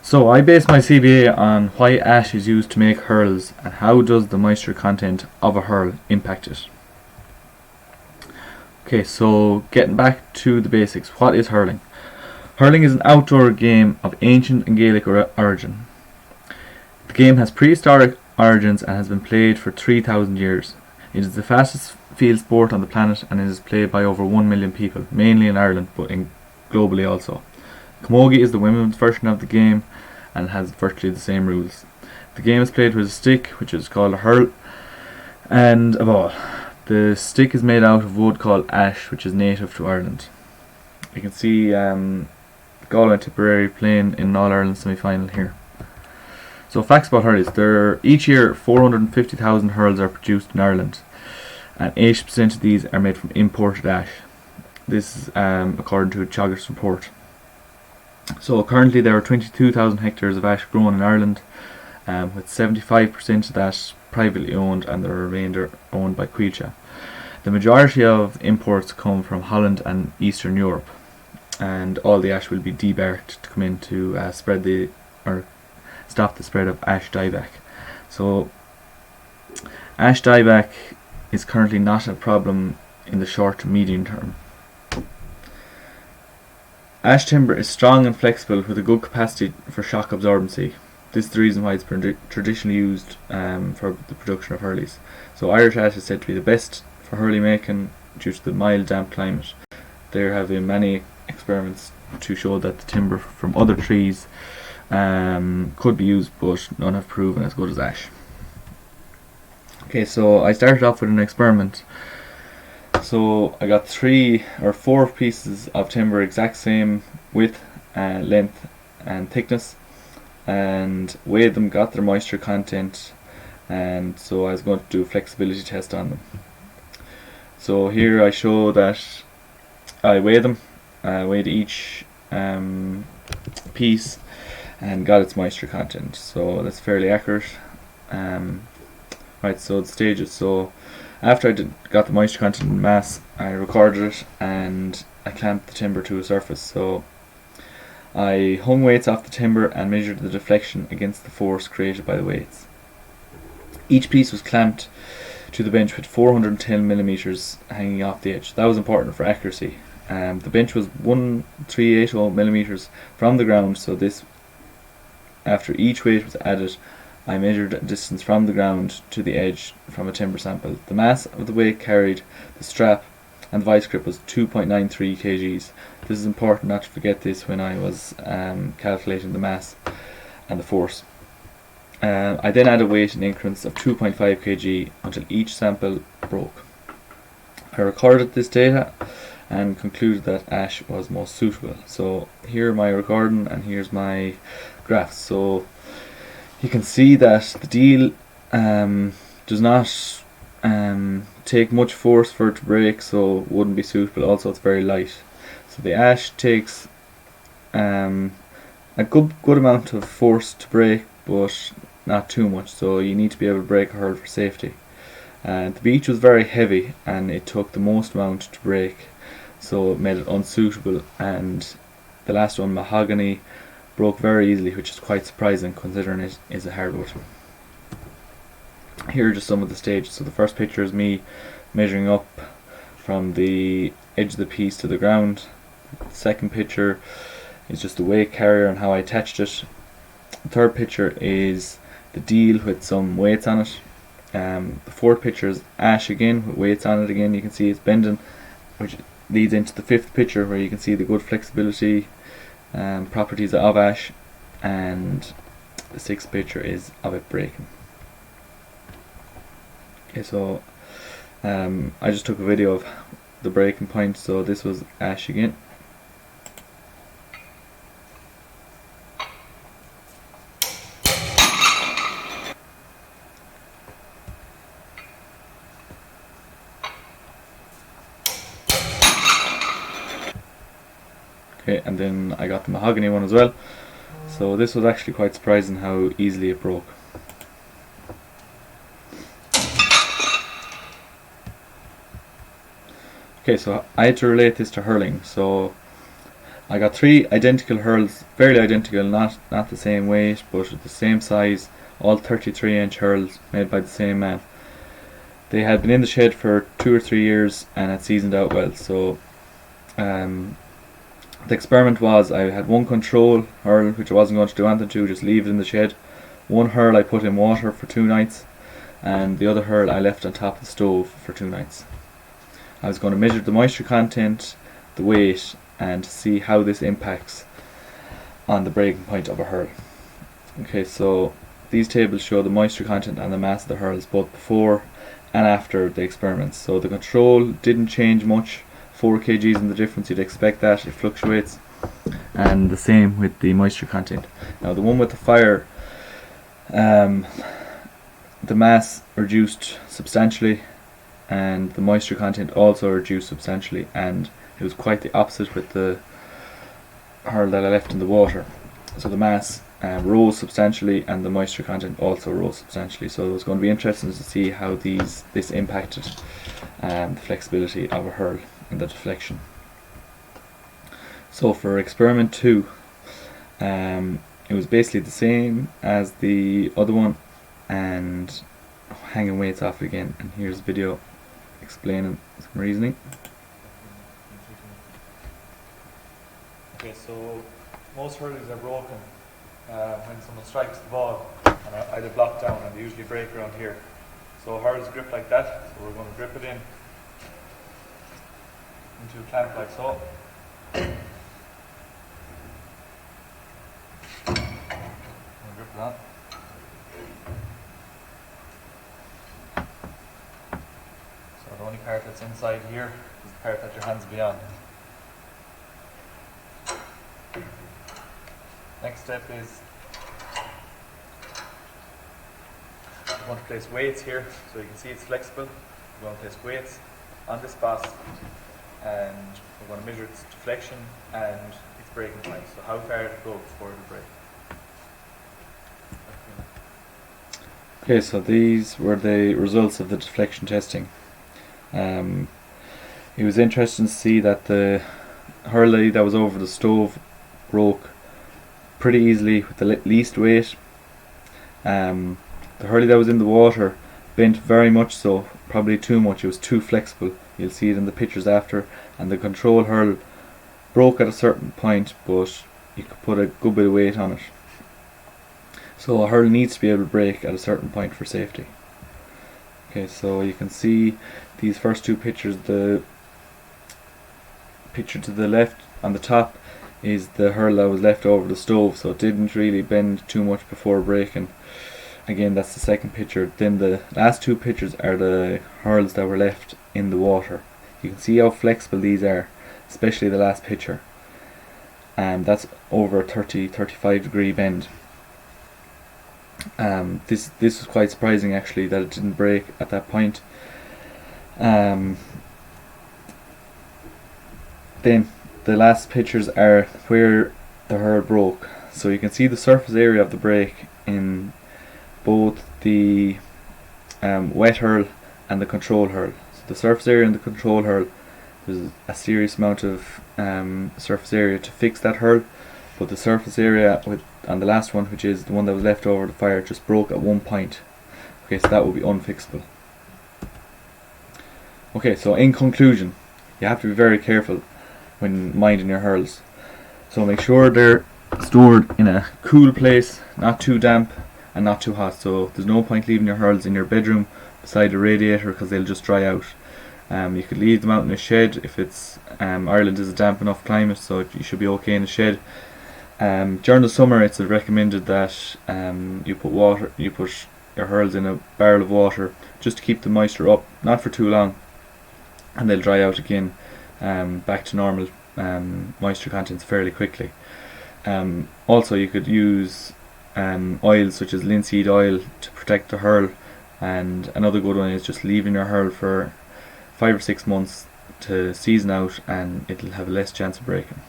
So I base my CBA on why ash is used to make hurls and how does the moisture content of a hurl impact it. Okay, so getting back to the basics, what is hurling? Hurling is an outdoor game of ancient and Gaelic origin. The game has prehistoric origins and has been played for 3,000 years. It is the fastest field sport on the planet and it is played by over 1 million people, mainly in Ireland but globally also. Camogie is the women's version of the game and has virtually the same rules. The game is played with a stick, which is called a hurl, and a ball. The stick is made out of wood called ash, which is native to Ireland. You can see Galway and Tipperary playing in an All-Ireland semi-final here. So facts about hurls. Each year 450,000 hurls are produced in Ireland and 80% of these are made from imported ash. This is according to a Teagasc report. So currently there are 22,000 hectares of ash grown in Ireland, with 75% of that privately owned and the remainder owned by Cuilcha. The majority of imports come from Holland and Eastern Europe, and all the ash will be debarked to come in to stop the spread of ash dieback. So ash dieback is currently not a problem in the short to medium term. Ash timber is strong and flexible with a good capacity for shock absorbency. This is the reason why it's traditionally used for the production of hurleys. So Irish ash is said to be the best for hurley making due to the mild damp climate. There have been many experiments to show that the timber from other trees could be used, but none have proven as good as ash. Okay, so I started off with an experiment. So I got 3 or 4 pieces of timber exact same width, length and thickness, and weighed them, got their moisture content, and so I was going to do a flexibility test on them. So here I show that I weighed them, weighed each piece and got its moisture content, so that's fairly accurate. Right, so the stages. So after I got the moisture content and mass, I recorded it and I clamped the timber to a surface. So I hung weights off the timber and measured the deflection against the force created by the weights. Each piece was clamped to the bench with 410 millimeters hanging off the edge. That was important for accuracy. The bench was 1380 millimeters from the ground, so this, after each weight was added, I measured a distance from the ground to the edge from a timber sample. The mass of the weight carried, the strap and the vice grip was 2.93 kgs. This is important not to forget this when I was calculating the mass and the force. I then added weight in increments of 2.5 kg until each sample broke. I recorded this data and concluded that ash was most suitable. So here are my recording and here's my graphs. So you can see that the deal does not take much force for it to break, so it wouldn't be suitable. Also, it's very light. So the ash takes a good amount of force to break, but not too much. So you need to be able to break a hurl for safety. The beech was very heavy and it took the most amount to break, so it made it unsuitable. And the last one, mahogany, broke very easily, which is quite surprising considering it is a hardwood. Here are just some of the stages. So the first picture is me measuring up from the edge of the piece to the ground. The second picture is just the weight carrier and how I attached it. The third picture is the deal with some weights on it. The fourth picture is ash again with weights on it again. You can see it's bending, which leads into the fifth picture where you can see the good flexibility properties of ash, and the sixth picture is of it breaking. Okay, so I just took a video of the breaking point. So this was ash again. Okay, and then I got the mahogany one as well. So this was actually quite surprising how easily it broke. Okay, so I had to relate this to hurling. So I got 3 identical hurls, fairly identical, not the same weight, but the same size, all 33-inch hurls made by the same man. They had been in the shed for 2 or 3 years and had seasoned out well. So the experiment was, I had one control hurl which I wasn't going to do anything to, just leave it in the shed. One hurl I put in water for 2 nights, and the other hurl I left on top of the stove for 2 nights. I was going to measure the moisture content, the weight, and see how this impacts on the breaking point of a hurl. Okay, so these tables show the moisture content and the mass of the hurls both before and after the experiments. So the control didn't change much, 4 kgs in the difference, you'd expect that, it fluctuates, and the same with the moisture content. Now the one with the fire, the mass reduced substantially and the moisture content also reduced substantially, and it was quite the opposite with the hurl that I left in the water. So the mass rose substantially and the moisture content also rose substantially. So it was going to be interesting to see how this impacted the flexibility of a hurl and the deflection. So for experiment 2, it was basically the same as the other one, and hanging weights off it again, and here's a video explaining some reasoning. Okay, so most hurlers are broken when someone strikes the ball and either blocked down, and they usually break around here. So hurls grip like that, so we're going to grip it into a clamp like so. Grip it on. So the only part that's inside here is the part that your hands will be on. Next step is we're going to place weights here, so you can see it's flexible. We're going to place weights on this boss, and we're going to measure its deflection and its breaking point, so how far it will go before it will break. Okay, so these were the results of the deflection testing. It was interesting to see that the hurley that was over the stove broke pretty easily with the least weight. The hurley that was in the water bent very much so, probably too much. It was too flexible. You'll see it in the pictures after. And the control hurl broke at a certain point, but you could put a good bit of weight on it. So a hurl needs to be able to break at a certain point for safety. Okay, so you can see these first 2 pictures. The picture to the left on the top is the hurl that was left over the stove, so it didn't really bend too much before breaking. Again, that's the second picture. Then the last 2 pictures are the hurls that were left in the water. You can see how flexible these are, especially the last picture. And that's over a 30-35 degree bend. This was quite surprising actually, that it didn't break at that point. Then the last pictures are where the hurl broke. So you can see the surface area of the break in both the wet hurl and the control hurl. So the surface area in the control hurl, there's a serious amount of surface area to fix that hurl, but the surface area on the last one, which is the one that was left over the fire, just broke at one point. Okay, so that will be unfixable. Okay, so in conclusion, you have to be very careful when minding your hurls. So make sure they're stored in a cool place, not too damp and not too hot. So there's no point leaving your hurls in your bedroom beside a radiator, because they'll just dry out. You could leave them out in a shed if it's Ireland is a damp enough climate, so you should be okay in a shed. During the summer, it's recommended that you put your hurls in a barrel of water just to keep the moisture up, not for too long, and they'll dry out again back to normal moisture contents fairly quickly. Also, you could use oils such as linseed oil to protect the hurl, and another good one is just leaving your hurl for 5 or 6 months to season out, and it'll have less chance of breaking.